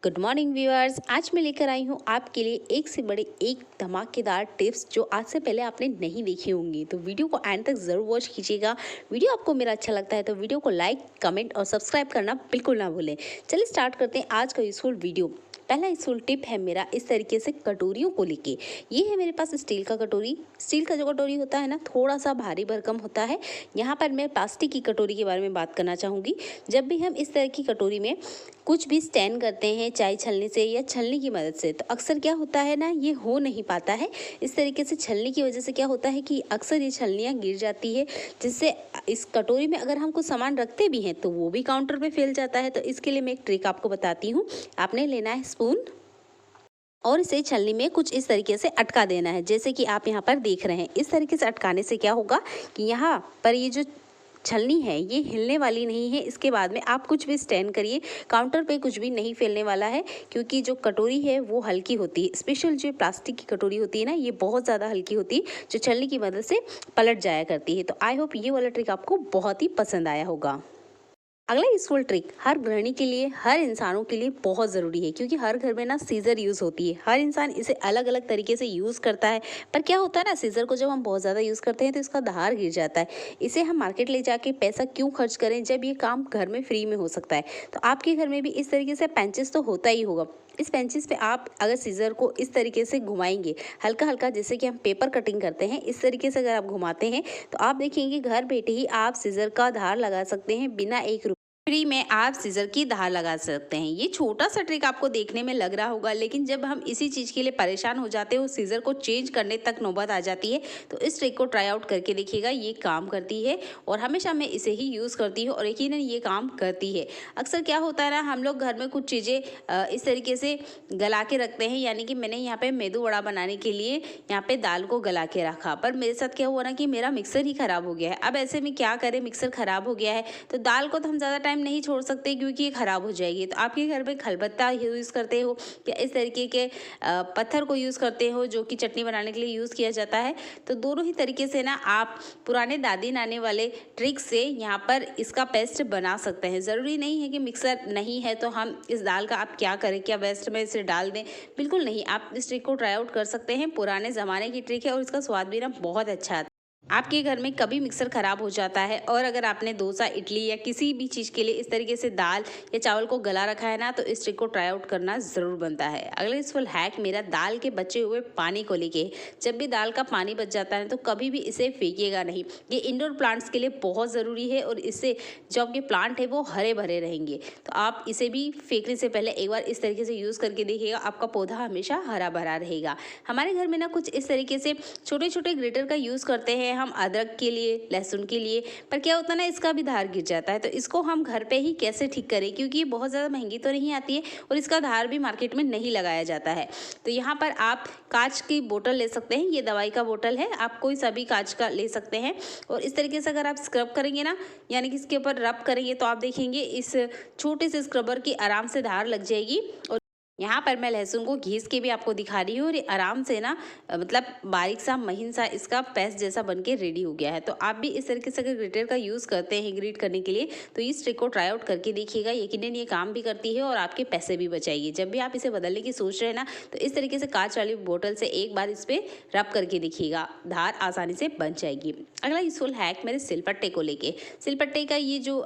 Good morning viewers. आज मैं लेकर आई हूँ आपके लिए एक से बड़े एक धमाकेदार टिप्स जो आज से पहले आपने नहीं देखी होंगी। तो वीडियो को एंड तक ज़रूर वॉच कीजिएगा। वीडियो आपको मेरा अच्छा लगता है तो वीडियो को लाइक, कमेंट और सब्सक्राइब करना बिल्कुल ना भूलें। चलिए स्टार्ट करते हैं आज का यूजफुल वीडियो। पहला यूजफुल टिप है मेरा इस तरीके से कटोरियों को लेके। ये है मेरे पास स्टील का कटोरी। स्टील का जो कटोरी होता है ना, थोड़ा सा भारी भरकम होता है। यहाँ पर मैं प्लास्टिक की कटोरी के बारे में बात करना चाहूँगी। जब भी हम इस तरह की कटोरी में कुछ भी स्टैंड करते हैं चाय छलनी से या छलनी की मदद से, तो अक्सर क्या होता है ना, ये हो नहीं पाता है। इस तरीके से छलनी की वजह से क्या होता है कि अक्सर ये छलनियाँ गिर जाती है, जिससे इस कटोरी में अगर हम कुछ सामान रखते भी हैं तो वो भी काउंटर पे फैल जाता है। तो इसके लिए मैं एक ट्रिक आपको बताती हूँ। आपने लेना है स्पून और इसे छलनी में कुछ इस तरीके से अटका देना है, जैसे कि आप यहाँ पर देख रहे हैं। इस तरीके से अटकाने से क्या होगा कि यहाँ पर ये जो छलनी है ये हिलने वाली नहीं है। इसके बाद में आप कुछ भी स्टैंड करिए, काउंटर पे कुछ भी नहीं फैलने वाला है, क्योंकि जो कटोरी है वो हल्की होती है। स्पेशल जो प्लास्टिक की कटोरी होती है ना, ये बहुत ज़्यादा हल्की होती है, जो छलनी की मदद से पलट जाया करती है। तो आई होप ये वाला ट्रिक आपको बहुत ही पसंद आया होगा। अगला यूजफुल ट्रिक हर गृहिणी के लिए, हर इंसानों के लिए बहुत ज़रूरी है, क्योंकि हर घर में ना सीजर यूज़ होती है। हर इंसान इसे अलग अलग तरीके से यूज़ करता है। पर क्या होता है ना, सीजर को जब हम बहुत ज़्यादा यूज़ करते हैं तो इसका धार गिर जाता है। इसे हम मार्केट ले जाके पैसा क्यों खर्च करें जब ये काम घर में फ्री में हो सकता है। तो आपके घर में भी इस तरीके से पेंचेस तो होता ही होगा। इस पेंचिस पे आप अगर सीजर को इस तरीके से घुमाएंगे हल्का हल्का, जैसे कि हम पेपर कटिंग करते हैं, इस तरीके से अगर आप घुमाते हैं तो आप देखेंगे घर बैठे ही आप सीजर का धार लगा सकते हैं। बिना एक फ्री में आप सीजर की धार लगा सकते हैं। ये छोटा सा ट्रिक आपको देखने में लग रहा होगा, लेकिन जब हम इसी चीज़ के लिए परेशान हो जाते हैं, उस सीजर को चेंज करने तक नौबत आ जाती है। तो इस ट्रिक को ट्राई आउट करके देखिएगा, ये काम करती है और हमेशा मैं इसे ही यूज़ करती हूँ और यकीनन ये काम करती है। अक्सर क्या होता है ना, हम लोग घर में कुछ चीज़ें इस तरीके से गला के रखते हैं, यानी कि मैंने यहाँ पे मेदू वड़ा बनाने के लिए यहाँ पे दाल को गला के रखा, पर मेरे साथ क्या हुआ ना कि मेरा मिक्सर ही ख़राब हो गया है। अब ऐसे में क्या करें, मिक्सर ख़राब हो गया है तो दाल को तो हम ज़्यादा टाइम नहीं छोड़ सकते, क्योंकि ये ख़राब हो जाएगी। तो आपके घर में खलबत्ता यूज़ करते हो या इस तरीके के पत्थर को यूज़ करते हो जो कि चटनी बनाने के लिए यूज़ किया जाता है, तो दोनों ही तरीके से ना आप पुराने दादी नानी वाले ट्रिक से यहाँ पर इसका पेस्ट बना सकते हैं। ज़रूरी नहीं है कि मिक्सर नहीं है तो हम इस दाल का आप क्या करें, क्या वेस्ट में इसे डाल दें, बिल्कुल नहीं। आप इस ट्रिक को ट्राई आउट कर सकते हैं। पुराने ज़माने की ट्रिक है और इसका स्वाद भी ना बहुत अच्छा आता है। आपके घर में कभी मिक्सर ख़राब हो जाता है और अगर आपने डोसा, इडली या किसी भी चीज़ के लिए इस तरीके से दाल या चावल को गला रखा है ना, तो इस ट्रिक को ट्राई आउट करना ज़रूर बनता है। अगला यूजफुल हैक मेरा दाल के बचे हुए पानी को लेके। जब भी दाल का पानी बच जाता है तो कभी भी इसे फेंकिएगा नहीं। ये इंडोर प्लांट्स के लिए बहुत ज़रूरी है और इससे जो आपके प्लांट है वो हरे भरे रहेंगे। तो आप इसे भी फेंकने से पहले एक बार इस तरीके से यूज़ करके देखिएगा, आपका पौधा हमेशा हरा भरा रहेगा। हमारे घर में ना कुछ इस तरीके से छोटे छोटे ग्रेटर का यूज़ करते हैं हम अदरक के लिए, लहसुन के लिए, पर क्या होता है ना, इसका भी धार गिर जाता है। तो इसको हम घर पे ही कैसे ठीक करें, क्योंकि ये बहुत ज़्यादा महंगी तो नहीं आती है और इसका धार भी मार्केट में नहीं लगाया जाता है। तो यहाँ पर आप कांच की बोतल ले सकते हैं। ये दवाई का बोतल है, आप कोई सा भी कांच का ले सकते हैं और इस तरीके से अगर आप स्क्रब करेंगे ना, यानी कि इसके ऊपर रब करेंगे, तो आप देखेंगे इस छोटे से स्क्रबर की आराम से धार लग जाएगी। और यहाँ पर मैं लहसुन को घिस के भी आपको दिखा रही हूँ और ये आराम से ना मतलब बारीक सा महीन सा इसका पेस्ट जैसा बन के रेडी हो गया है। तो आप भी इस तरीके से अगर ग्रेटर का यूज़ करते हैं ग्रेट करने के लिए तो इस ट्रिक को ट्राई आउट करके देखिएगा, यकीनन ये काम भी करती है और आपके पैसे भी बचाएगी। जब भी आप इसे बदलने की सोच रहे हैं ना, तो इस तरीके से कांच वाली बोतल से एक बार इस पर रब करके देखिएगा, धार आसानी से बन जाएगी। अगला यूजफुल हैक मेरे सिलपट्टे को लेके। सिलपट्टे का ये जो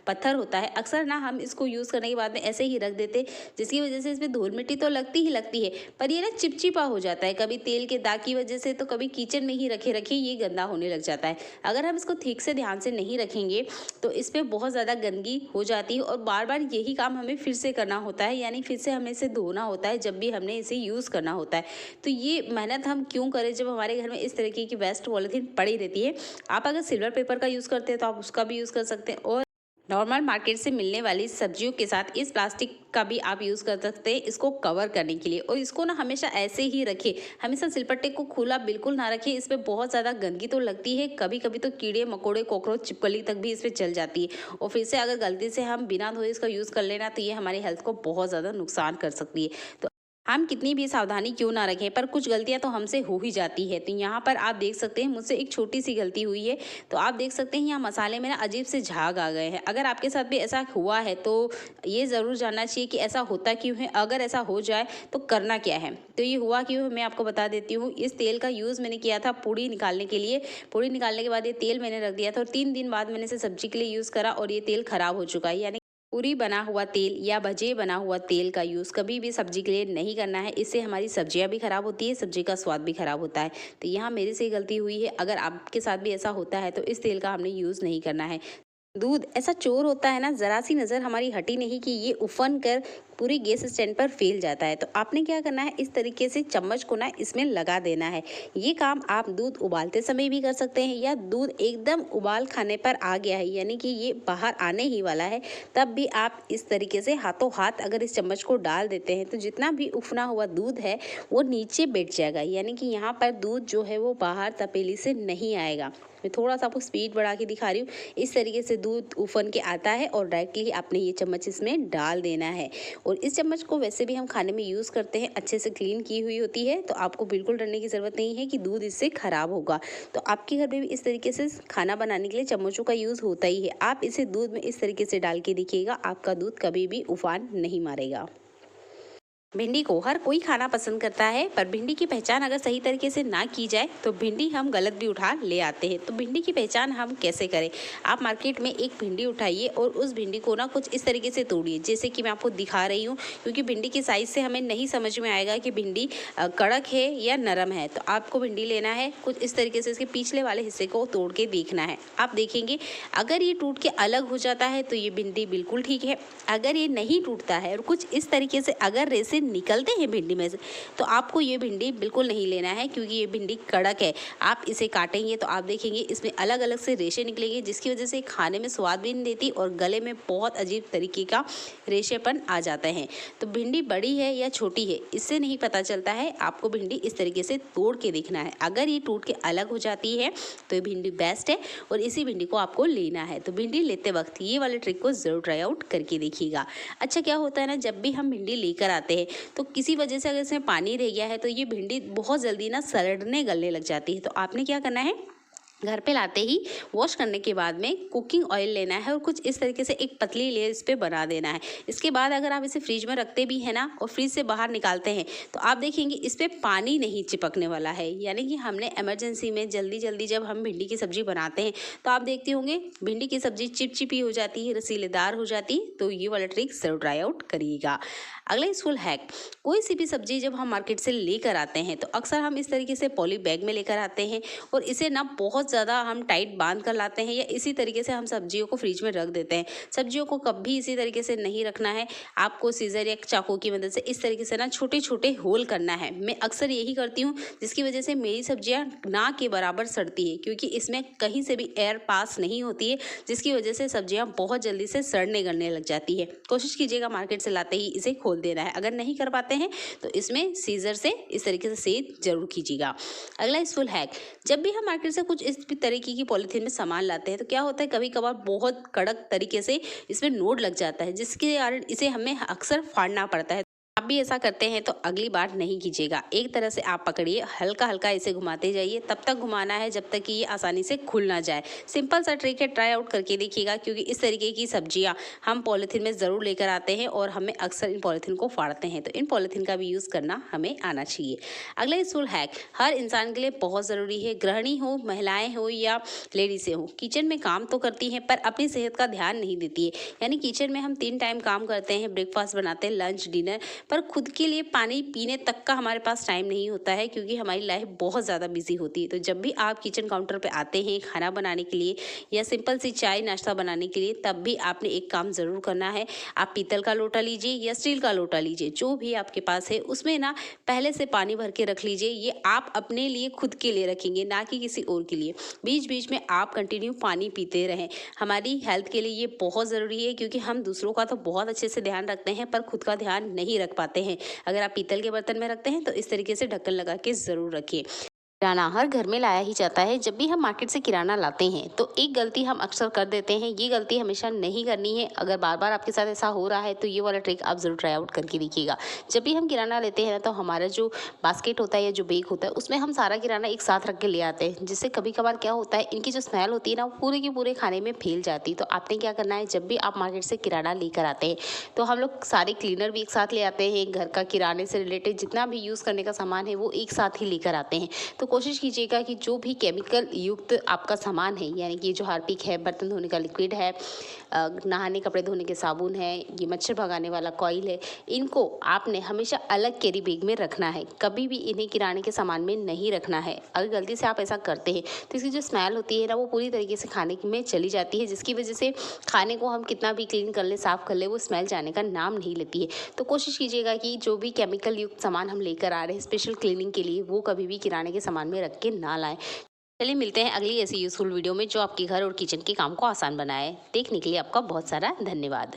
पत्थर होता है, अक्सर ना हम इसको यूज़ करने के बाद में ऐसे ही रख देते, जिसकी वजह से इसमें धूल मिट्टी तो लगती ही लगती है, पर ये ना चिपचिपा हो जाता है। कभी तेल के दाग की वजह से तो कभी किचन में ही रखे रखे ये गंदा होने लग जाता है। अगर हम इसको ठीक से ध्यान से नहीं रखेंगे तो इस पर बहुत ज़्यादा गंदगी हो जाती है और बार बार यही काम हमें फिर से करना होता है, यानी फिर से हमें इसे धोना होता है जब भी हमने इसे यूज़ करना होता है। तो ये मेहनत हम क्यों करें जब हमारे घर में इस तरीके की वेस्ट पॉलीथीन पड़ी रहती है। आप अगर सिल्वर पेपर का यूज़ करते हैं तो आप उसका भी यूज़ कर सकते हैं और नॉर्मल मार्केट से मिलने वाली सब्जियों के साथ इस प्लास्टिक का भी आप यूज़ कर सकते हैं इसको कवर करने के लिए। और इसको ना हमेशा ऐसे ही रखें, हमेशा सिलपट्टे को खुला बिल्कुल ना रखें। इस पर बहुत ज़्यादा गंदगी तो लगती है, कभी कभी तो कीड़े मकोड़े कॉकरोच छिपकली तक भी इस पर चल जाती है और फिर से अगर गलती से हम बिना धोए इसका यूज़ कर लेना तो ये हमारी हेल्थ को बहुत ज़्यादा नुकसान कर सकती है। तो हम कितनी भी सावधानी क्यों ना रखें, पर कुछ गलतियां तो हमसे हो ही जाती है। तो यहाँ पर आप देख सकते हैं मुझसे एक छोटी सी गलती हुई है। तो आप देख सकते हैं यहाँ मसाले में ना अजीब से झाग आ गए हैं। अगर आपके साथ भी ऐसा हुआ है तो ये ज़रूर जानना चाहिए कि ऐसा होता क्यों है। अगर ऐसा हो जाए तो करना क्या है। तो ये हुआ क्यों है मैं आपको बता देती हूँ। इस तेल का यूज़ मैंने किया था पूड़ी निकालने के लिए। पूड़ी निकालने के बाद ये तेल मैंने रख दिया था और 3 दिन बाद मैंने इसे सब्जी के लिए यूज़ करा और ये तेल खराब हो चुका है। यानी पूरी बना हुआ तेल या भजे बना हुआ तेल का यूज़ कभी भी सब्जी के लिए नहीं करना है। इससे हमारी सब्जियां भी खराब होती है, सब्जी का स्वाद भी खराब होता है। तो यहाँ मेरे से गलती हुई है। अगर आपके साथ भी ऐसा होता है तो इस तेल का हमने यूज़ नहीं करना है। दूध ऐसा चोर होता है ना, ज़रा सी नज़र हमारी हटी नहीं कि ये उफन कर पूरी गैस स्टैंड पर फैल जाता है। तो आपने क्या करना है, इस तरीके से चम्मच को ना इसमें लगा देना है। ये काम आप दूध उबालते समय भी कर सकते हैं या दूध एकदम उबाल खाने पर आ गया है यानी कि ये बाहर आने ही वाला है, तब भी आप इस तरीके से हाथों हाथ अगर इस चम्मच को डाल देते हैं तो जितना भी उफना हुआ दूध है वो नीचे बैठ जाएगा। यानी कि यहाँ पर दूध जो है वो बाहर तपेली से नहीं आएगा। मैं थोड़ा सा आपको स्पीड बढ़ा के दिखा रही हूँ। इस तरीके से दूध उफन के आता है और डायरेक्टली आपने ये चम्मच इसमें डाल देना है। और इस चम्मच को वैसे भी हम खाने में यूज़ करते हैं, अच्छे से क्लीन की हुई होती है। तो आपको बिल्कुल डरने की ज़रूरत नहीं है कि दूध इससे ख़राब होगा। तो आपके घर में भी इस तरीके से खाना बनाने के लिए चम्मचों का यूज़ होता ही है। आप इसे दूध में इस तरीके से डाल के देखिएगा, आपका दूध कभी भी उफान नहीं मारेगा। भिंडी को हर कोई खाना पसंद करता है, पर भिंडी की पहचान अगर सही तरीके से ना की जाए तो भिंडी हम गलत भी उठा ले आते हैं। तो भिंडी की पहचान हम कैसे करें। आप मार्केट में एक भिंडी उठाइए और उस भिंडी को ना कुछ इस तरीके से तोड़िए जैसे कि मैं आपको दिखा रही हूँ, क्योंकि भिंडी की साइज़ से हमें नहीं समझ में आएगा कि भिंडी कड़क है या नरम है। तो आपको भिंडी लेना है, कुछ इस तरीके से इसके पिछले वाले हिस्से को तोड़ के देखना है। आप देखेंगे अगर ये टूट के अलग हो जाता है तो ये भिंडी बिल्कुल ठीक है। अगर ये नहीं टूटता है और कुछ इस तरीके से अगर रेसे निकलते हैं भिंडी में से, तो आपको ये भिंडी बिल्कुल नहीं लेना है, क्योंकि ये भिंडी कड़क है। आप इसे काटेंगे तो आप देखेंगे इसमें अलग अलग से रेशे निकलेंगे, जिसकी वजह से खाने में स्वाद भी नहीं देती और गले में बहुत अजीब तरीके का रेशेपन आ जाता है। तो भिंडी बड़ी है या छोटी है इससे नहीं पता चलता है। आपको भिंडी इस तरीके से तोड़ के देखना है। अगर ये टूट के अलग हो जाती है तो ये भिंडी बेस्ट है और इसी भिंडी को आपको लेना है। तो भिंडी लेते वक्त ये वाले ट्रिक को ज़रूर ट्राई आउट करके देखिएगा। अच्छा, क्या होता है ना, जब भी हम भिंडी लेकर आते हैं तो किसी वजह से अगर इसमें पानी रह गया है तो ये भिंडी बहुत जल्दी ना सड़ने गलने लग जाती है। तो आपने क्या करना है, घर पे लाते ही वॉश करने के बाद में कुकिंग ऑयल लेना है और कुछ इस तरीके से एक पतली लेयर इस पर बना देना है। इसके बाद अगर आप इसे फ्रिज में रखते भी हैं ना और फ्रिज से बाहर निकालते हैं तो आप देखेंगे इस पर पानी नहीं चिपकने वाला है। यानी कि हमने इमरजेंसी में जल्दी जल्दी जब हम भिंडी की सब्जी बनाते हैं तो आप देखते होंगे भिंडी की सब्जी चिपचिपी हो जाती है, रसीलेदार हो जाती है। तो ये वाला ट्रिक जरूर ट्राई आउट करिएगा। अगला यूजफुल हैक, कोई सी भी सब्जी जब हम मार्केट से लेकर आते हैं तो अक्सर हम इस तरीके से पॉली बैग में लेकर आते हैं और इसे ना बहुत ज़्यादा हम टाइट बांध कर लाते हैं या इसी तरीके से हम सब्जियों को फ्रिज में रख देते हैं। सब्जियों को कभी इसी तरीके से नहीं रखना है। आपको सीजर या चाकू की मदद से इस तरीके से ना छोटे छोटे होल करना है। मैं अक्सर यही करती हूँ, जिसकी वजह से मेरी सब्जियाँ ना के बराबर सड़ती है, क्योंकि इसमें कहीं से भी एयर पास नहीं होती है, जिसकी वजह से सब्जियाँ बहुत जल्दी से सड़ने गलने लग जाती है। कोशिश कीजिएगा मार्केट से लाते ही इसे खोल देना है। अगर नहीं कर पाते हैं तो इसमें सीजर से इस तरीके से सेद जरूर कीजिएगा। अगला यूजफुल हैक, जब भी हम मार्केट से कुछ इस तरीके की पॉलीथीन में सामान लाते हैं तो क्या होता है, कभी कभार बहुत कड़क तरीके से इसमें नोड लग जाता है, जिसके कारण इसे हमें अक्सर फाड़ना पड़ता है। आप भी ऐसा करते हैं तो अगली बार नहीं कीजिएगा। एक तरह से आप पकड़िए, हल्का हल्का इसे घुमाते जाइए, तब तक घुमाना है जब तक कि ये आसानी से खुल ना जाए। सिंपल सा ट्रिक है, ट्राई आउट करके देखिएगा, क्योंकि इस तरीके की सब्जियां हम पॉलीथीन में ज़रूर लेकर आते हैं और हमें अक्सर इन पॉलीथीन को फाड़ते हैं। तो इन पॉलीथीन का भी यूज़ करना हमें आना चाहिए। अगला यूजफुल हैक हर इंसान के लिए बहुत ज़रूरी है। गृहिणी हो, महिलाएँ हो या लेडीज़ें हो, किचन में काम तो करती हैं पर अपनी सेहत का ध्यान नहीं देती है। यानी किचन में हम 3 टाइम काम करते हैं, ब्रेकफास्ट बनाते हैं, लंच, डिनर, पर खुद के लिए पानी पीने तक का हमारे पास टाइम नहीं होता है, क्योंकि हमारी लाइफ बहुत ज़्यादा बिजी होती है। तो जब भी आप किचन काउंटर पे आते हैं खाना बनाने के लिए या सिंपल सी चाय नाश्ता बनाने के लिए, तब भी आपने एक काम ज़रूर करना है। आप पीतल का लोटा लीजिए या स्टील का लोटा लीजिए, जो भी आपके पास है, उसमें ना पहले से पानी भर के रख लीजिए। ये आप अपने लिए, खुद के लिए रखेंगे, ना कि किसी और के लिए। बीच बीच में आप कंटिन्यू पानी पीते रहें। हमारी हेल्थ के लिए ये बहुत ज़रूरी है, क्योंकि हम दूसरों का तो बहुत अच्छे से ध्यान रखते हैं पर खुद का ध्यान नहीं रख पाते हैं। अगर आप पीतल के बर्तन में रखते हैं तो इस तरीके से ढक्कन लगा के ज़रूर रखिए। किराना हर घर में लाया ही जाता है। जब भी हम मार्केट से किराना लाते हैं तो एक गलती हम अक्सर कर देते हैं। ये गलती हमेशा नहीं करनी है। अगर बार बार आपके साथ ऐसा हो रहा है तो ये वाला ट्रिक आप ज़रूर ट्राई आउट करके देखिएगा। जब भी हम किराना लेते हैं ना तो हमारा जो बास्केट होता है या जो बैग होता है उसमें हम सारा किराना एक साथ रख के ले आते हैं, जिससे कभी कभार क्या होता है, इनकी जो स्मेल होती है ना वो पूरे के पूरे खाने में फैल जाती है। तो आपने क्या करना है, जब भी आप मार्केट से किराना लेकर आते हैं तो हम लोग सारे क्लीनर भी एक साथ ले आते हैं। घर का किराने से रिलेटेड जितना भी यूज़ करने का सामान है वो एक साथ ही लेकर आते हैं। तो कोशिश कीजिएगा कि जो भी केमिकल युक्त आपका सामान है, यानी कि जो हार्पिक है, बर्तन धोने का लिक्विड है, नहाने कपड़े धोने के साबुन है, ये मच्छर भगाने वाला कॉइल है, इनको आपने हमेशा अलग कैरी बैग में रखना है। कभी भी इन्हें किराने के सामान में नहीं रखना है। अगर गलती से आप ऐसा करते हैं तो इसकी जो स्मेल होती है ना वो पूरी तरीके से खाने में चली जाती है, जिसकी वजह से खाने को हम कितना भी क्लीन कर ले, साफ़ कर ले, वो स्मेल जाने का नाम नहीं लेती है। तो कोशिश कीजिएगा कि जो भी केमिकल युक्त सामान हम लेकर आ रहे हैं स्पेशल क्लीनिंग के लिए, वो कभी भी किराने के सामान में रख के ना लाएं। चलिए मिलते हैं अगली ऐसी यूज़फुल वीडियो में जो आपके घर और किचन के काम को आसान बनाए। देखने के लिए आपका बहुत सारा धन्यवाद।